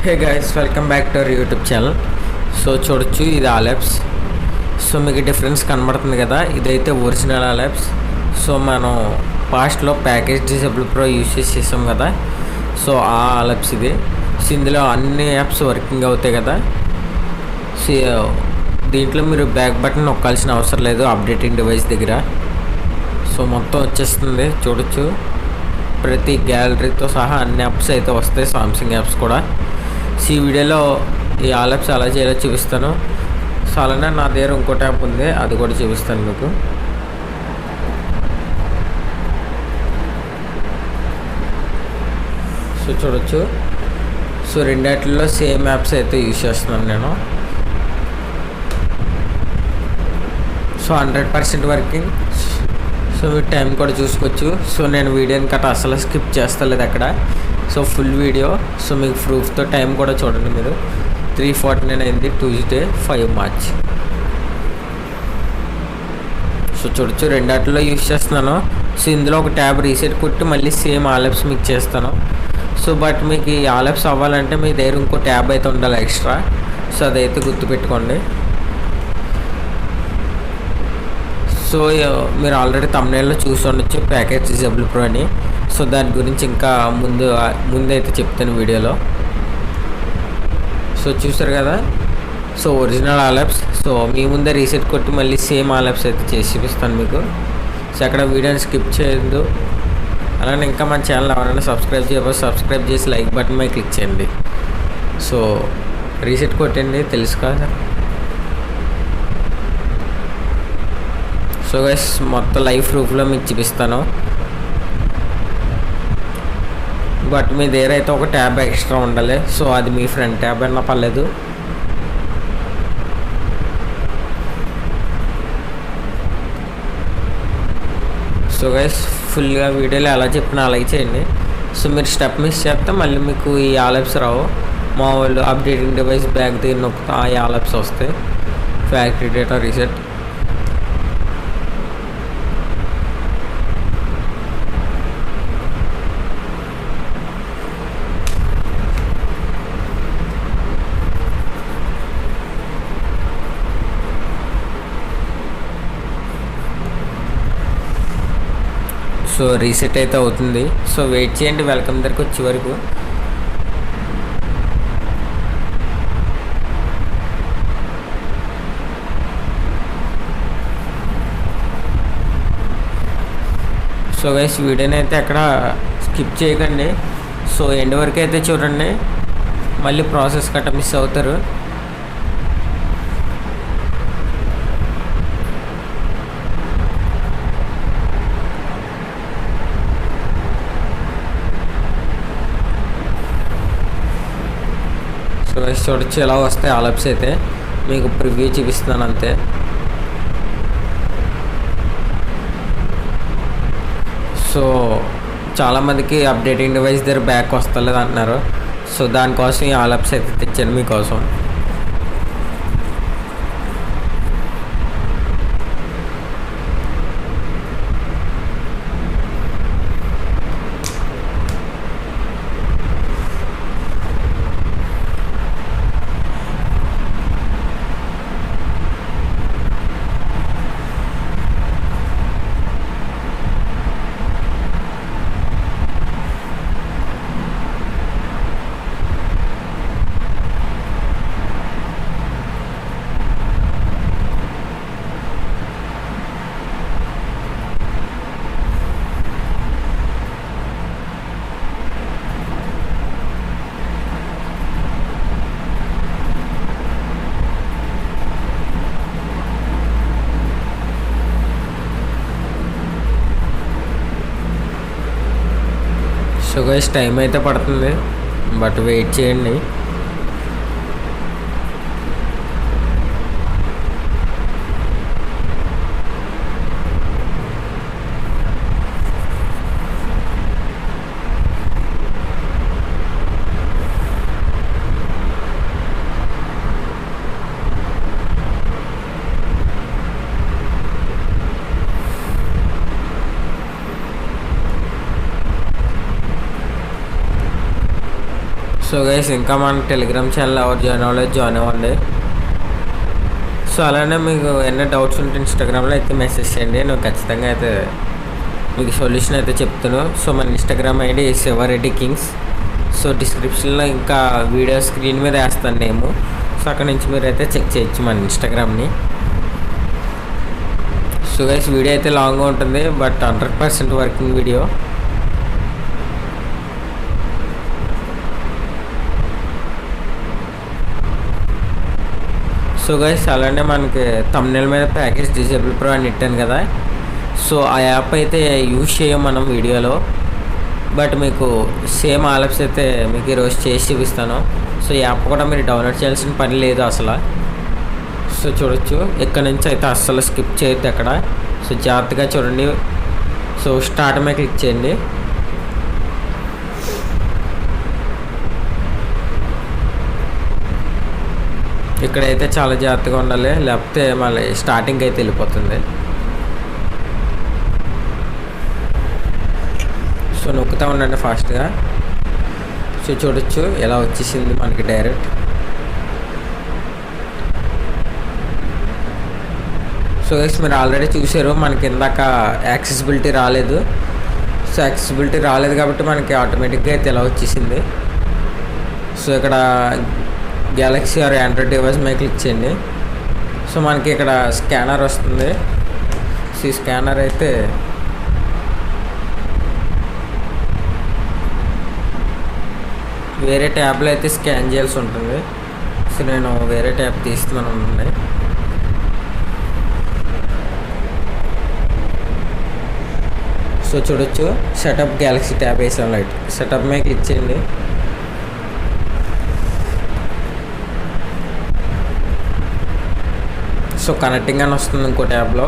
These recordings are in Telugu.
Hey guys, welcome back to our YouTube channel. So చూడొచ్చు, ఇది ఆలెప్స్. సో మీకు డిఫరెన్స్ కనబడుతుంది కదా, ఇదైతే ఒరిజినల్ ఆలెప్స్. సో మనం పాస్ట్లో ప్యాకేజ్ డిసేబుల్ ప్రో యూజ్ చేసాం కదా, సో ఆ ఆలెప్స్ ఇది. సో ఇందులో అన్ని యాప్స్ వర్కింగ్ అవుతాయి కదా. సో దీంట్లో మీరు బ్యాక్ బటన్ నొక్కాల్సిన అవసరం లేదు అప్డేటింగ్ డివైస్ దగ్గర. సో మొత్తం వచ్చేస్తుంది చూడొచ్చు, ప్రతి గ్యాలరీతో సహా అన్ని యాప్స్ అయితే వస్తాయి, సామ్సంగ్ యాప్స్ కూడా. సో ఈ వీడియోలో ఈ ఆలెప్స్ ఎలా చేయాలో చూపిస్తాను. సో అలానే నా దగ్గర ఇంకో యాప్ ఉంది, అది కూడా చూపిస్తాను మీకు. సో చూడొచ్చు, సో రెండాటిలో సేమ్ యాప్స్ అయితే యూజ్ చేస్తున్నాను నేను. So 100% working. సో మీరు టైం కూడా చూసుకోవచ్చు. సో నేను వీడియోని కట్ట అసలు స్కిప్ చేస్తలేదు అక్కడ. So full video. సో మీకు ప్రూఫ్తో టైం కూడా చూడండి మీరు. 3:49 అయింది, ట్యూస్డే 5 మార్చ్. సో చూడొచ్చు, రెండాటిలో యూజ్ చేస్తున్నాను. సో ఇందులో ఒక ట్యాబ్ రీసెట్ కొట్టి మళ్ళీ సేమ్ ఆలెప్స్ మీకు చేస్తాను. సో బట్ మీకు ఈ ఆలెప్స్ అవ్వాలంటే మీ దగ్గర ఇంకో ట్యాబ్ అయితే ఉండాలి ఎక్స్ట్రా. సో అదైతే గుర్తుపెట్టుకోండి. సో మీరు ఆల్రెడీ తమ్నైల్లో చూసి ఉండొచ్చు ప్యాకేజ్ డిసేబుల్ ప్రో అని. సో దాని గురించి ఇంకా ముందైతే చెప్తాను వీడియోలో. సో చూసారు కదా, సో ఒరిజినల్ ఆలెప్స్. సో మీ ముందే రీసెట్ కొట్టి మళ్ళీ సేమ్ ఆలెప్స్ అయితే చేసి చూపిస్తాను మీకు. సో అక్కడ వీడియోని స్కిప్ చేయొద్దు. అలానే ఇంకా మన ఛానల్ ఎవరైనా సబ్స్క్రైబ్ చేయకపోతే సబ్స్క్రైబ్ చేసి లైక్ బటన్ మీద క్లిక్ చేయండి. సో రీసెట్ కొట్టండి, తెలుసు కదా. సో గైస్, మొత్తం లైవ్ ప్రూఫ్లో మీకు చూపిస్తాను. బట్ మీ దగ్గర అయితే ఒక ట్యాబ్ ఎక్స్ట్రా ఉండాలి. సో అది మీ ఫ్రంట్ ట్యాబ్ అన్నా పర్లేదు. సో గైస్, ఫుల్గా వీడియోలో ఎలా చెప్పినా అలాగే చేయండి. సో మీరు స్టెప్ మిస్ చేస్తే మళ్ళీ మీకు ఈ ఆలెప్స్ రావు. మా వాళ్ళు అప్డేటింగ్ డివైస్ బ్యాక్ దగ్గర నొక్కుతా ఈ ఆలెప్స్ వస్తాయి. Factory data reset. So reset అయితే అవుతుంది. సో వెయిట్ చేయండి వెల్కమ్ దగ్గరికి వచ్చే వరకు. సో గైస్, వీడియోని అయితే అక్కడ స్కిప్ చేయకండి. సో ఎండ్ వరకు అయితే చూడండి, మళ్ళీ ప్రాసెస్ కట్ట మిస్ అవుతారు. సో గైస్ చూడొచ్చు, ఎలా వస్తాయి ఆలెప్స్ అయితే. మీకు ప్రివ్యూ చూపిస్తున్నాను అంతే. సో చాలామందికి అప్డేటింగ్ డివైస్ దగ్గర బ్యాక్ వస్తలేదు అంటున్నారు. సో దానికోసం ఈ ఆలెప్స్ అయితే తెచ్చాను మీకోసం. సో గైస్, టైం అయితే పడుతుంది, బట్ వెయిట్ చేయండి. సో సో గైస్ ఇంకా మన టెలిగ్రామ్ ఛానల్ ఎవరు జాయిన్ అవ్వలేదు, జాయిన్ అవ్వండి. సో అలానే మీకు ఎన్ని డౌట్స్ ఉంటే ఇన్స్టాగ్రామ్లో అయితే మెసేజ్ చేయండి, నేను ఖచ్చితంగా అయితే మీకు సొల్యూషన్ అయితే చెప్తాను. సో మన Instagram ID Shivareddy kings. So డిస్క్రిప్షన్లో ఇంకా వీడియో స్క్రీన్ మీద వేస్తాను నేము. సో అక్కడ నుంచి మీరు అయితే చెక్ చేయొచ్చు మన ఇన్స్టాగ్రామ్ని. సో గైస్ వీడియో అయితే లాంగ్గా ఉంటుంది, but 100% working video. So guys అలానే మనకి థంబ్నెయిల్ మీద ప్యాకేజ్ డిజేబుల్ ప్రో అని ఇట్టాను కదా. సో ఆ యాప్ అయితే యూజ్ చేయం మనం వీడియోలో, బట్ మీకు సేమ్ ఆలప్స్ అయితే మీకు ఈరోజు చేసి చూపిస్తాను. సో ఈ యాప్ కూడా మీరు డౌన్లోడ్ చేయాల్సిన పని లేదు అసలు. సో చూడొచ్చు, ఇక్కడ నుంచి అయితే అస్సలు స్కిప్ చేయొద్దు అక్కడ. సో జాగ్రత్తగా చూడండి. సో స్టార్ట్ మీద క్లిక్ చేయండి. ఇక్కడైతే చాలా జాగ్రత్తగా ఉండాలి, లేకపోతే మళ్ళీ స్టార్టింగ్ అయితే వెళ్ళిపోతుంది. సో నొక్కుతూ ఉండండి ఫాస్ట్గా. సో చూడొచ్చు ఎలా వచ్చేసింది మనకి డైరెక్ట్. సో గైస్ మీరు ఆల్రెడీ చూసారు, మనకి ఇందాక యాక్సెసిబిలిటీ రాలేదు. సో యాక్సెసిబిలిటీ రాలేదు కాబట్టి మనకి ఆటోమేటిక్గా అయితే ఎలా వచ్చేసింది. సో ఇక్కడ గ్యాలక్సీ ఆర్ ఆండ్రాయిడ్ డివైస్ మీద క్లిక్ చేయండి. సో మనకి ఇక్కడ స్కానర్ వస్తుంది. సో ఈ స్కానర్ అయితే వేరే ట్యాబ్లో అయితే స్కాన్ చేయాల్సి ఉంటుంది. సో నేను వేరే ట్యాబ్ తీస్తున్నాను ఉండండి. సో చూడొచ్చు, సెటప్ గ్యాలక్సీ ట్యాబ్ వేసాం. లైట్ సెటప్ మీద క్లిక్ చేయండి. సో కనెక్టింగ్ అని వస్తుంది ఇంకో ట్యాబ్లో.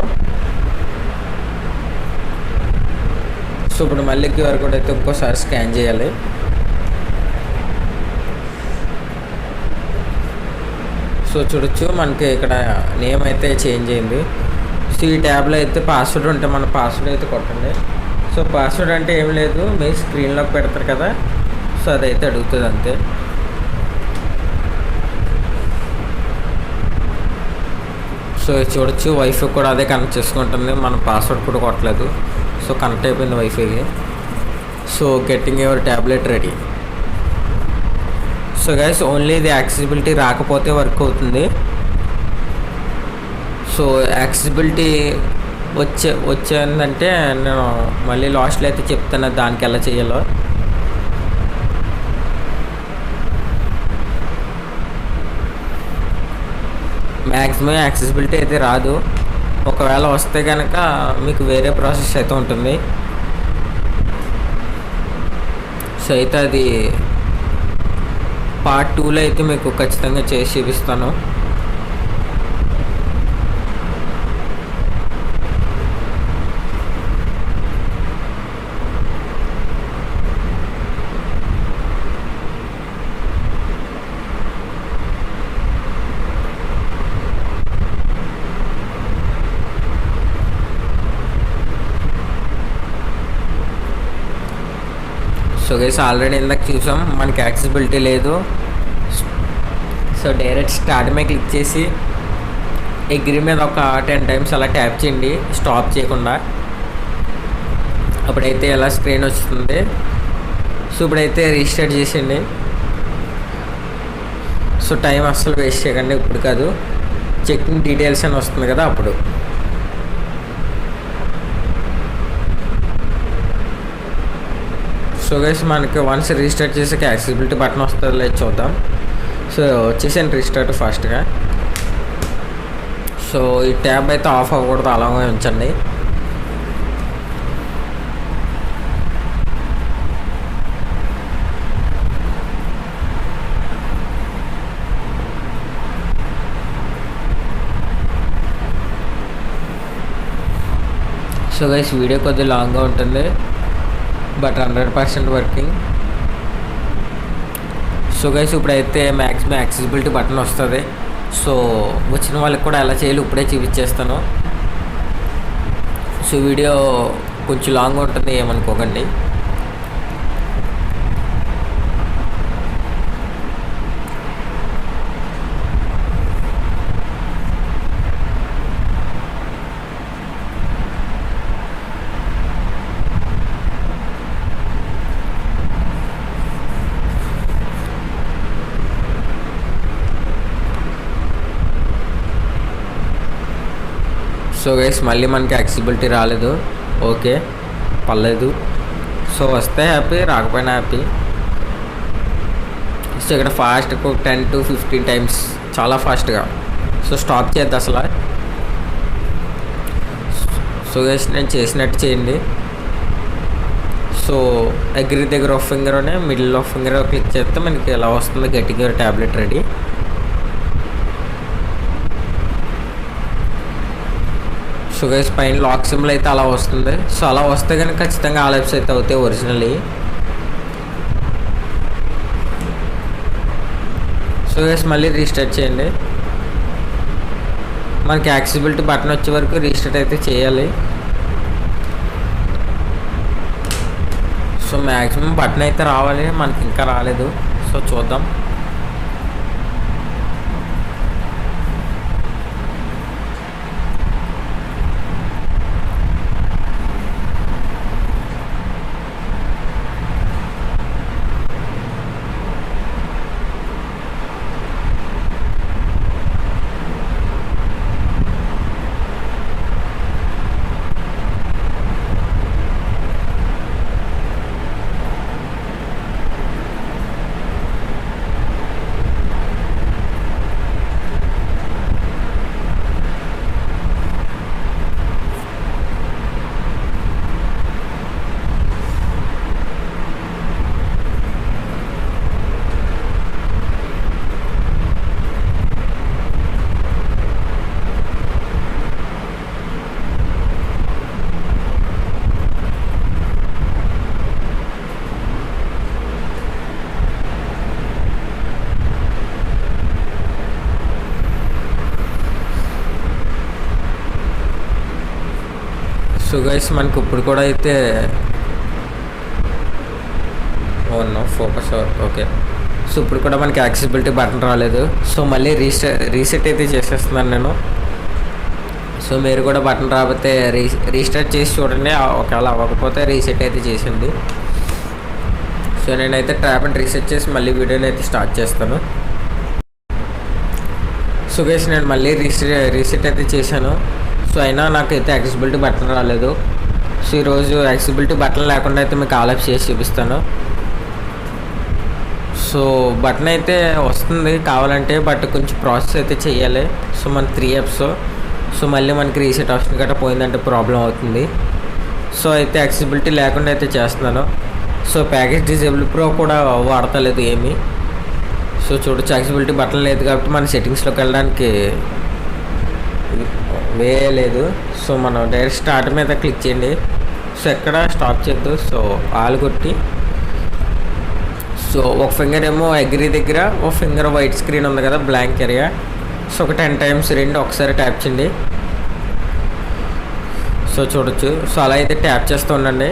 సో ఇప్పుడు మళ్ళీ క్యూఆర్ కోడ్ అయితే ఇంకోసారి స్కాన్ చేయాలి. సో చూడొచ్చు మనకి ఇక్కడ నేమ్ అయితే చేంజ్ అయింది. సో ఈ ట్యాబ్లో అయితే పాస్వర్డ్ ఉంటే మన పాస్వర్డ్ అయితే కొట్టండి. సో పాస్వర్డ్ అంటే ఏం లేదు, మీ స్క్రీన్లోకి పెడతారు కదా, సో అదైతే అడుగుతుంది అంతే. సో చూడొచ్చు వైఫై కూడా అదే కనెక్ట్ చేసుకుంటుంది, మన పాస్వర్డ్ కూడా కొట్టలేదు. సో కనెక్ట్ అయిపోయింది వైఫైకి. So getting your tablet ready. So guys only ఇది యాక్సెసిబిలిటీ రాకపోతే వర్క్ అవుతుంది. సో యాక్సెసిబిలిటీ వచ్చిందంటే నేను మళ్ళీ లాస్ట్లో అయితే చెప్తాను దానికి ఎలా చేయాలో. మ్యాక్సిమం యాక్సెసిబిలిటీ అయితే రాదు, ఒకవేళ వస్తే కనుక మీకు వేరే ప్రాసెస్ అయితే ఉంటుంది. సో అయితే అది పార్ట్ 2లో అయితే మీకు ఖచ్చితంగా చేసి చూపిస్తాను. సో గైస్ ఆల్రెడీ ఇందాక చూసాం మనకి యాక్సెసిబిలిటీ లేదు. సో డైరెక్ట్ స్టార్ట్ మీద క్లిక్ చేసి అగ్రీ మీద ఒక 10 టైమ్స్ అలా ట్యాప్ చేయండి స్టాప్ చేయకుండా. అప్పుడైతే ఎలా స్క్రీన్ వస్తుంది. సో ఇప్పుడైతే రీస్టార్ట్ చేసేయండి. సో టైం అస్సలు వేస్ట్ చేయకండి, ఇప్పుడు కాదు, చెకింగ్ డీటెయిల్స్ అని వస్తుంది కదా అప్పుడు. సో గైస్ మనకి వన్స్ రీస్టార్ట్ చేసాక యాక్సెసిబిలిటీ బటన్ వస్తుంది, లేదు చూద్దాం. సో వచ్చేసాను రీస్టార్ట్ ఫాస్ట్గా. సో ఈ ట్యాబ్ అయితే ఆఫ్ అవ్వకూడదు, అలాగే ఉంచండి. సో గైస్ వీడియో కొద్దిగా లాంగ్గా ఉంటుంది, బట్ 100% వర్కింగ్. సో గైస్ ఇప్పుడైతే మ్యాక్సిమం యాక్సెసిబిలిటీ బటన్ వస్తుంది. సో వచ్చిన వాళ్ళకి కూడా ఎలా చేయాలి ఇప్పుడే చూపించేస్తాను. సో వీడియో కొంచెం లాంగ్ ఉంటుంది, ఏమనుకోకండి. సో గైస్ మళ్ళీ మనకి యాక్సెసిబిలిటీ రాలేదు. ఓకే, పర్లేదు. సో వస్తే హ్యాపీ, రాకపోయినా హ్యాపీ. సో ఇక్కడ ఫాస్ట్ 10 to 15 టైమ్స్, చాలా ఫాస్ట్గా. సో స్టాప్ చేయద్దు అసలు. సో గైస్ నేను చేసినట్టు చేయండి. సో అగ్రి దగ్గర ఆఫ్ ఫింగర్నే మిడిల్ ఆఫ్ ఫింగర్ క్లిక్ చేస్తే మనకి ఎలా వస్తుంది, getting your tablet ready. So guys పైన లాక్ సింబల్ అయితే అలా వస్తుంది. సో అలా వస్తే కనుక ఖచ్చితంగా ఆ లెప్స్ అయితే అవుతాయి ఒరిజినల్లీ. సో గైస్ మళ్ళీ రీస్టార్ట్ చేయండి. మనకి యాక్సెసిబిలిటీ బటన్ వచ్చే వరకు రీస్టార్ట్ అయితే చేయాలి. సో మ్యాక్సిమం బటన్ అయితే రావాలి, మనకి ఇంకా రాలేదు. సో చూద్దాం. సో గైస్ మనకి ఇప్పుడు కూడా అయితే ఫోకస్ ఓకే. సో ఇప్పుడు కూడా మనకి యాక్సెసిబిలిటీ బటన్ రాలేదు. సో మళ్ళీ రీసెట్ అయితే చేసేస్తున్నాను నేను. సో మీరు కూడా బటన్ రాకపోతే రీస్టార్ట్ చేసి చూడండి, ఒకవేళ అవ్వకపోతే రీసెట్ అయితే చేసింది. సో నేనైతే ట్యాప్ అండ్ రీసెట్ చేసి మళ్ళీ వీడియోని అయితే స్టార్ట్ చేస్తాను. సో గైస్ నేను మళ్ళీ రీసెట్ అయితే చేశాను. సో అయినా నాకైతే యాక్సెసిబిలిటీ బటన్ రాలేదు. సో ఈరోజు యాక్సెసిబిలిటీ బటన్ లేకుండా అయితే మీకు ఆల్ యాప్స్ చేసి చూపిస్తాను. సో బటన్ అయితే వస్తుంది కావాలంటే, బట్ కొంచెం ప్రాసెస్ అయితే చేయాలి. సో మన 3 యాప్స్. సో మళ్ళీ మనకి రీసెట్ ఆప్షన్ గట్రా పోయిందంటే ప్రాబ్లం అవుతుంది. సో అయితే యాక్సెసిబిలిటీ లేకుండా అయితే చేస్తున్నాను. సో ప్యాకేజ్ డిజేబుల్ ప్రో కూడా వాడతలేదు ఏమీ. సో చూడొచ్చు యాక్సెసిబిలిటీ బటన్ లేదు కాబట్టి మన సెట్టింగ్స్లోకి వెళ్ళడానికి వే లేదు. సో మనం డైరెక్ట్ స్టార్ట్ మీద క్లిక్ చేయండి. సో ఎక్కడ స్టాప్ చేయొద్దు. సో ఆల్ కొట్టి, సో ఒక ఫింగర్ ఏమో అగ్రి దగ్గర, ఒక ఫింగర్ వైట్ స్క్రీన్ ఉంది కదా బ్లాంక్ ఏరియా. సో ఒక 10 టైమ్స్ రెండు ఒకసారి ట్యాప్ చేయండి. సో చూడొచ్చు. సో అలా అయితే ట్యాప్ చేస్తూ ఉండండి.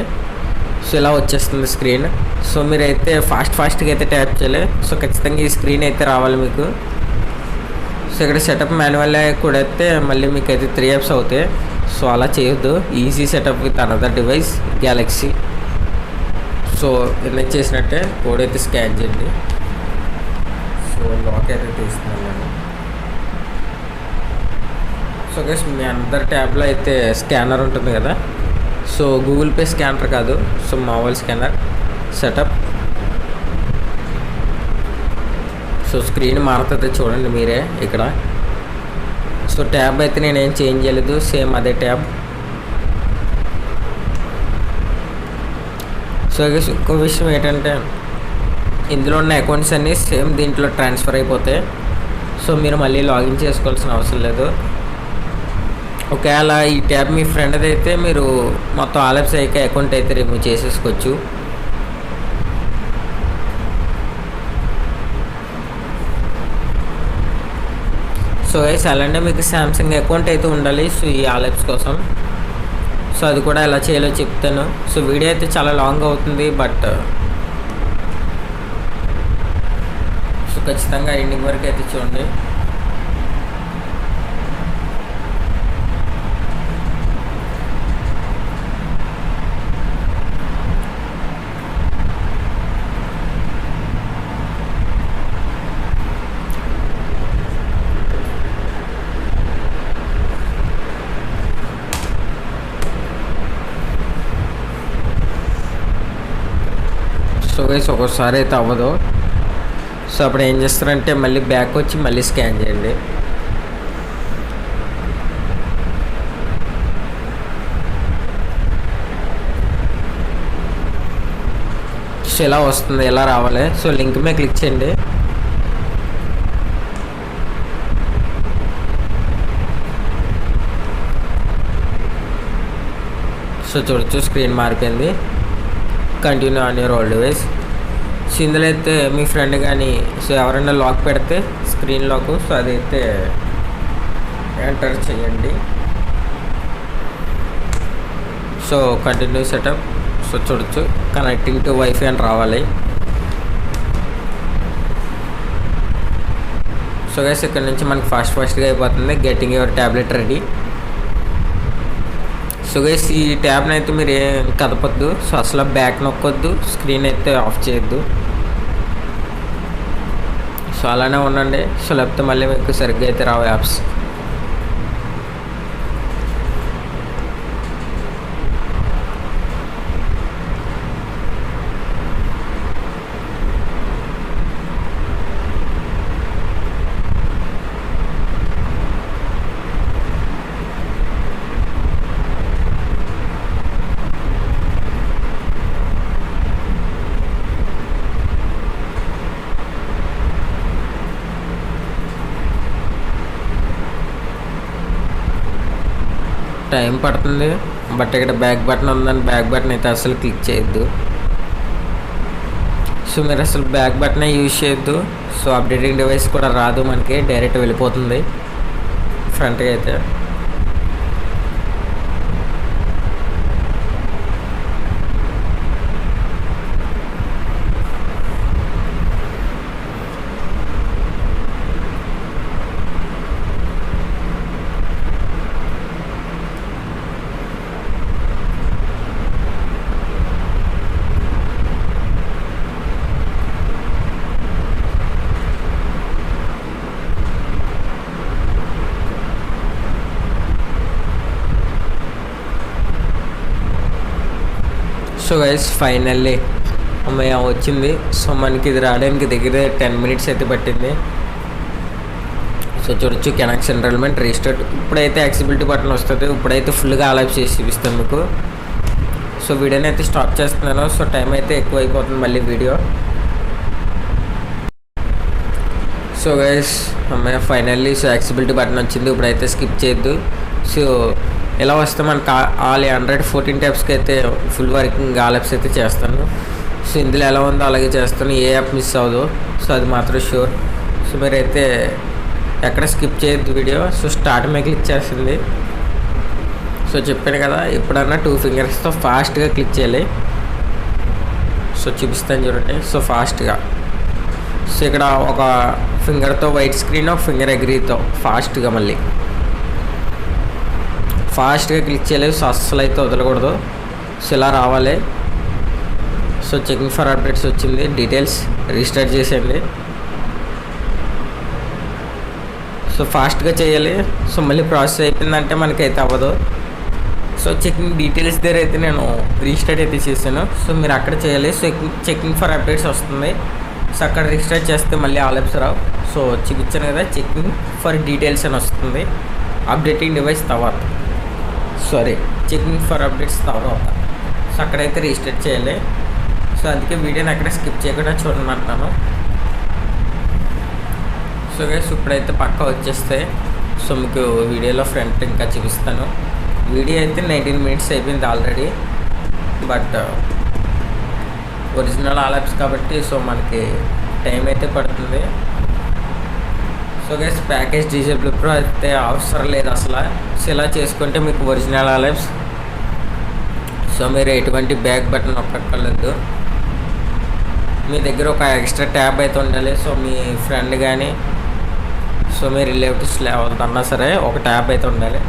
సో ఇలా వచ్చేస్తుంది స్క్రీన్. సో మీరైతే ఫాస్ట్గా అయితే ట్యాప్ చేయాలి. సో ఖచ్చితంగా ఈ స్క్రీన్ అయితే రావాలి మీకు. సో ఇక్కడ సెటప్ మాన్యువల్ కూడా అయితే మళ్ళీ మీకు అయితే 3 యాప్స్ అవుతాయి. సో అలా చేయొద్దు. Easy setup with another device Galaxy. So ఎందుకు చేసినట్టే కోడ్ అయితే స్కాన్ చేయండి. సో లాక్ అయితే తీస్తున్నాను నేను. సో గైస్ మీ అందరి ట్యాబ్లో అయితే స్కానర్ ఉంటుంది కదా. సో గూగుల్ పే స్కానర్ కాదు, సో మామూలు స్కానర్ సెటప్. సో స్క్రీన్ మారుతుంది చూడండి మీరే ఇక్కడ. సో ట్యాబ్ అయితే నేనేం చేంజ్ చేయలేదు, సేమ్ అదే ట్యాబ్. సో ఇంకో విషయం ఏంటంటే ఇందులో ఉన్న అకౌంట్స్ అన్నీ సేమ్ దీంట్లో ట్రాన్స్ఫర్ అయిపోతాయి. సో మీరు మళ్ళీ లాగిన్ చేసుకోవాల్సిన అవసరం లేదు. ఒకవేళ ఈ ట్యాబ్ మీ ఫ్రెండ్ది అయితే మీరు మొత్తం ఆల్ యాప్స్ అయ్యాక అకౌంట్ అయితే రిమూవ్ చేసేసుకోవచ్చు. సో గైస్ అలానే మీకు శాంసంగ్ అకౌంట్ అయితే ఉండాలి. సో ఈ ఆల్ యాప్స్ కోసం. సో అది కూడా ఎలా చేయాలో చెప్తాను. సో వీడియో అయితే చాలా లాంగ్ అవుతుంది, బట్ సో ఖచ్చితంగా ఎండింగ్ వరకు అయితే చూడండి. సో గైస్ ఒక్కోసారి అయితే అవ్వదు. సో అప్పుడు ఏం చేస్తారంటే మళ్ళీ బ్యాక్ వచ్చి మళ్ళీ స్కాన్ చేయండి. సో ఇలా వస్తుంది, ఎలా రావాలి. సో లింక్ మీద క్లిక్ చేయండి. సో చూడొచ్చు స్క్రీన్ మారిపోయింది. Continue on your old device. So ఇందులో అయితే మీ ఫ్రెండ్ కానీ సో ఎవరైనా లాక్ పెడితే స్క్రీన్ లాక్, సో అదైతే ఎంటర్ చేయండి. So continue setup. సో చూడొచ్చు కనెక్టింగ్ టు వైఫై అని రావాలి. సో గైస్ ఇక్కడ నుంచి మనకి ఫాస్ట్గా అయిపోతుంది. Getting your tablet ready. So guys ఈ ట్యాబ్ని అయితే మీరు ఏం కదపొద్దు. సో అసలు బ్యాక్ నొక్కొద్దు, స్క్రీన్ అయితే ఆఫ్ చేయొద్దు. సో అలానే ఉండండి. సో లేకపోతే మళ్ళీ మీకు సరిగ్గా అయితే రావు యాప్స్. టైం పడుతుంది, బట్ ఇక్కడ బ్యాక్ బటన్ ఉందని బ్యాక్ బటన్ అయితే అసలు క్లిక్ చేయొద్దు. సో మీరు అసలు బ్యాక్ బటనే యూజ్ చేయొద్దు. సో అప్డేటింగ్ డివైస్ కూడా రాదు, మనకి డైరెక్ట్ వెళ్ళిపోతుంది ఫ్రంట్గా అయితే. సో గైస్ ఫైనల్లీ అమ్మయ్య వచ్చింది. సో మనకి ఇది రావడానికి దగ్గర 10 minutes అయితే పట్టింది. సో చూడొచ్చు కనెక్ట్ ఎన్రోల్మెంట్ రిజిస్టర్డ్. ఇప్పుడైతే యాక్సెసిబిలిటీ బటన్ వస్తుంది. ఇప్పుడైతే ఫుల్గా అలైవ్ చేసి చూపిస్తాను మీకు. సో వీడియోని అయితే స్టాప్ చేస్తున్నాను. సో టైం అయితే ఎక్కువ అయిపోతుంది మళ్ళీ వీడియో. సో గైస్ అమ్మయ్య ఫైనల్లీ సో యాక్సెసిబిలిటీ బటన్ వచ్చింది. ఇప్పుడైతే స్కిప్ చేయొద్దు. సో ఇలా వస్తే మనకు ఆల్ 114 ట్యాబ్స్కి అయితే ఫుల్ వర్కింగ్ ఆల్ యాప్స్ అయితే చేస్తాను. సో ఇందులో ఎలా ఉందో అలాగే చేస్తాను, ఏ యాప్ మిస్ అవ్వదు. సో అది మాత్రం షూర్. సో మీరైతే ఎక్కడ స్కిప్ చేయొద్దు వీడియో. సో స్టార్ట్ మీద క్లిక్ చేస్తుంది. సో చెప్పాను కదా, ఎప్పుడన్నా 2 ఫింగర్స్తో ఫాస్ట్గా క్లిక్ చేయాలి. సో చూపిస్తాను చూడండి. సో ఫాస్ట్గా. సో ఇక్కడ ఒక ఫింగర్తో వైట్ స్క్రీన్, ఒక ఫింగర్ అగ్రీతో ఫాస్ట్గా మళ్ళీ ఫాస్ట్గా క్లిక్ చేయలేదు. సో అస్సలు అయితే వదలకూడదు. సో ఇలా రావాలి. సో చెకింగ్ ఫర్ అప్డేట్స్ వచ్చింది. డీటెయిల్స్ రిజిస్టర్ చేసేయండి. సో ఫాస్ట్గా చేయాలి. సో మళ్ళీ ప్రాసెస్ అయిపోయిందంటే మనకైతే అవ్వదు. సో చెకింగ్ డీటెయిల్స్ దగ్గర అయితే నేను రిజిస్టర్ అయితే చేశాను. సో మీరు అక్కడ చేయాలి. సో చెకింగ్ ఫర్ అప్డేట్స్ వస్తుంది. సో అక్కడ రిజిస్టర్ చేస్తే మళ్ళీ ఆల్ యాప్స్ రావు. సో చూపించాను కదా, చెకింగ్ ఫర్ డీటెయిల్స్ అని వస్తుంది. అప్డేటింగ్ డివైస్ తర్వాత చెకింగ్ ఫర్ అప్డేట్స్ తర్వాత సో అక్కడైతే రిజిస్టర్ చేయాలి. సో అందుకే వీడియోని అక్కడ స్కిప్ చేయకుండా చూడమంటాను. సో గైస్ ఇప్పుడైతే పక్కా వచ్చేస్తే సో మీకు వీడియోలో ఫ్రంట్ ఇంకా చూపిస్తాను. వీడియో అయితే 19 minutes అయిపోయింది already, but original all apps కాబట్టి సో మనకి టైం అయితే పడుతుంది. So guys package disable pro అయితే అవసరం లేదు అసలు. సో ఇలా చేసుకుంటే మీకు ఒరిజినల్ ఆల్ యాప్స్. సో మీరు ఎటువంటి బ్యాక్ బటన్ నొక్కక్కర్లేదు. మీ దగ్గర ఒక ఎక్స్ట్రా ట్యాబ్ అయితే ఉండాలి. సో మీ ఫ్రెండ్ కానీ సో మీ రిలేటివ్స్ ఎవరిదన్నా సరే ఒక ట్యాబ్ అయితే ఉండాలి.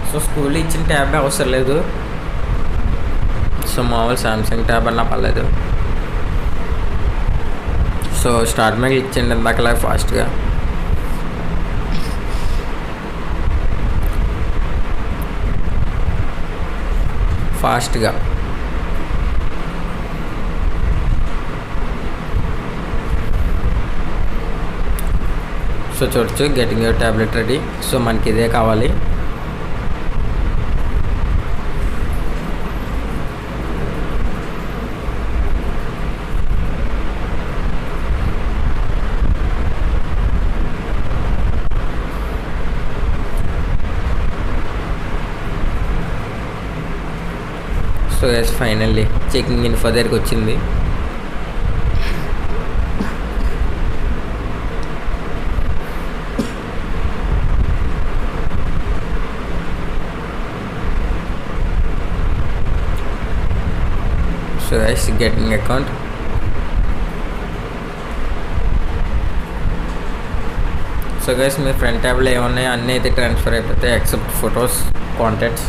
సో స్కూల్లో ఇచ్చిన ట్యాబ్ అవసరం లేదు. సో మామూలు సామ్సంగ్ ట్యాబ్ అన్నా పర్లేదు. సో స్టార్ట్ మీద క్లిక్ చేయండి ఇందాకలా ఫాస్ట్గా. సో చూడొచ్చు getting your tablet ready. So మనకి ఇదే కావాలి. So is finally checking info దగ్గరికి వచ్చింది. So is getting account. So guys మీ ఫ్రంట్ ట్యాబ్లో ఏమున్నాయో అన్నీ అయితే ట్రాన్స్ఫర్ అయిపోతాయి except photos, contacts.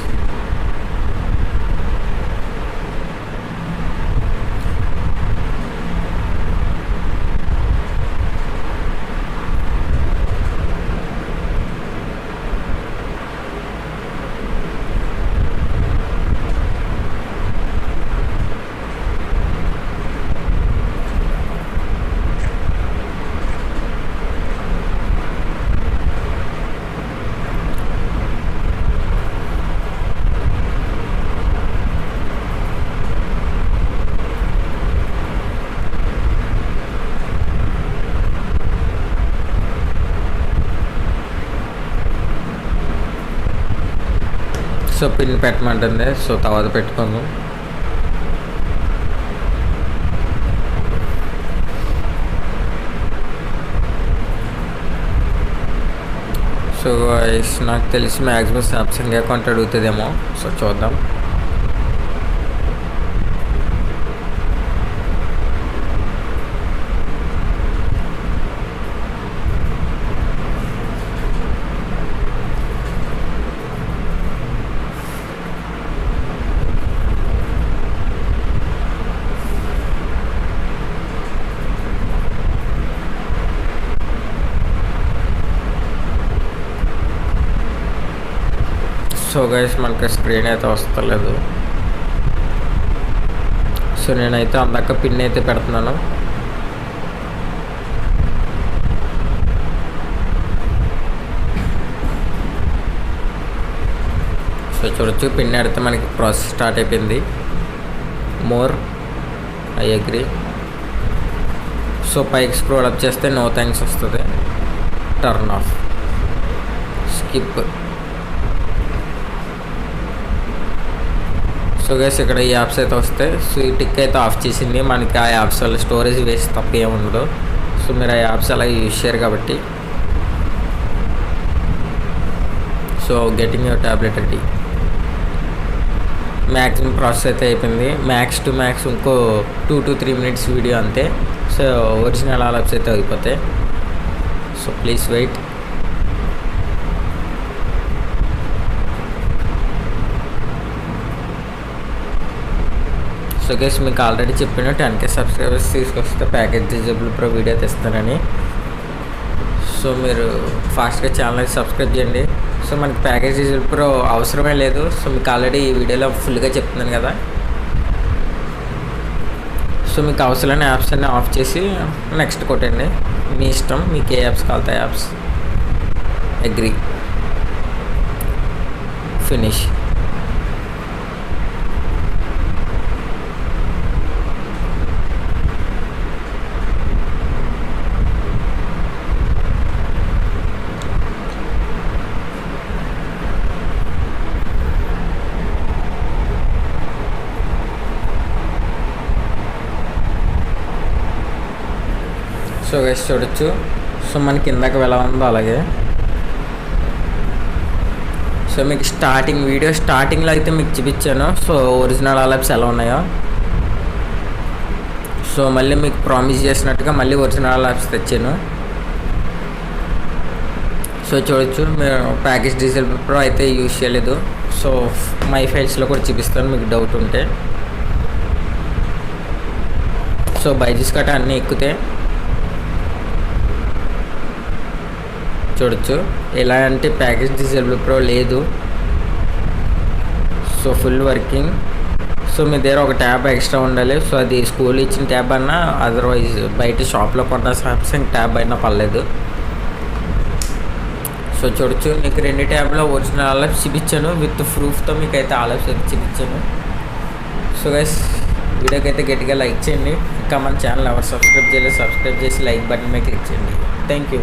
So pin పెట్టమంటుంది. సో తర్వాత పెట్టుకుందాం. సో నాకు తెలిసి మ్యాక్సిమం సామ్సంగ్ అకౌంట్ అడుగుతుందేమో. సో చూద్దాం. సో గైస్ మనకి స్క్రీన్ అయితే వస్తలేదు. సో నేనైతే అందాక పిన్ అయితే పెడుతున్నాను. సో చూడొచ్చు పిన్ పెడితే మనకి ప్రాసెస్ స్టార్ట్ అయిపోయింది. More, I agree. సో పైకి స్క్రోల్ అప్ చేస్తే నో థ్యాంక్స్ వస్తుంది. Turn off, skip. So guys ఇక్కడ ఈ యాప్స్ అయితే వస్తాయి. సో ఈ టిక్ అయితే ఆఫ్ చేసింది. మనకి ఆ యాప్స్ వల్ల స్టోరేజ్ వేస్ట్ తప్ప ఏముండదు. సో మీరు ఆ యాప్స్ అలా యూజ్ చేయరు కాబట్టి. So getting your tablet ready. Maximum process అయితే అయిపోయింది. మ్యాక్స్ టు మ్యాక్స్ ఇంకో 2 to 3 minutes వీడియో అంతే. సో ఒరిజినల్ ఆల్ యాప్స్ అయితే అయిపోతాయి. So please wait. So guys మీకు ఆల్రెడీ చెప్పాను 10K సబ్స్క్రైబర్స్ తీసుకొస్తే ప్యాకేజ్ డిజేబుల్ ప్రో వీడియో తెస్తానని. సో మీరు ఫాస్ట్గా ఛానల్కి సబ్స్క్రైబ్ చేయండి. సో మనకి ప్యాకేజ్ డిజేబుల్ ప్రో అవసరమే లేదు. సో మీకు ఆల్రెడీ ఈ వీడియోలో ఫుల్గా చెప్తున్నాను కదా. సో మీకు అవసరమైన యాప్స్ అన్నీ ఆఫ్ చేసి నెక్స్ట్ కొట్టండి. మీ ఇష్టం, మీకు ఏ యాప్స్ కావాలితే apps. Agree, finish. So guys చూడొచ్చు. సో మనకి ఇందాక ఎలా ఉందో అలాగే. సో మీకు వీడియో స్టార్టింగ్లో అయితే మీకు చూపించాను. సో ఒరిజినల్ ఆల్ యాప్స్ ఎలా ఉన్నాయో. సో మళ్ళీ మీకు ప్రామిస్ చేసినట్టుగా మళ్ళీ ఒరిజినల్ ఆల్ యాప్స్ తెచ్చాను. సో చూడొచ్చు. మీరు ప్యాకేజ్ డిజేబుల్ ప్రో అయితే యూజ్ చేయలేదు. సో మై ఫైల్స్లో కూడా చూపిస్తాను మీకు డౌట్ ఉంటే. సో బైజూస్ కట్ట అన్నీ ఎక్కితే చూడొచ్చు. ఎలా అంటే ప్యాకేజ్ డిజేబుల్ ప్రో లేదు. So full working. సో మీ దగ్గర ఒక ట్యాబ్ ఎక్స్ట్రా ఉండాలి. సో అది స్కూల్ ఇచ్చిన ట్యాబ్ అన్నా, అదర్వైజ్ బయట షాప్లో కొన్న సామ్సంగ్ ట్యాబ్ అయినా పర్లేదు. సో చూడొచ్చు మీకు 2 ట్యాబ్లో ఒరిజినల్ ఆలెప్స్ చూపించాను, విత్ ప్రూఫ్తో మీకు అయితే ఆలెప్స్ అయితే చూపించాను. సో గైస్ వీడియోకి అయితే గట్టిగా లైక్ చేయండి. ఇంకా మన ఛానల్ ఎవరు సబ్స్క్రైబ్ చేయలేదు సబ్స్క్రైబ్ చేసి లైక్ బటన్ మీద క్లిక్ చేయండి. Thank you.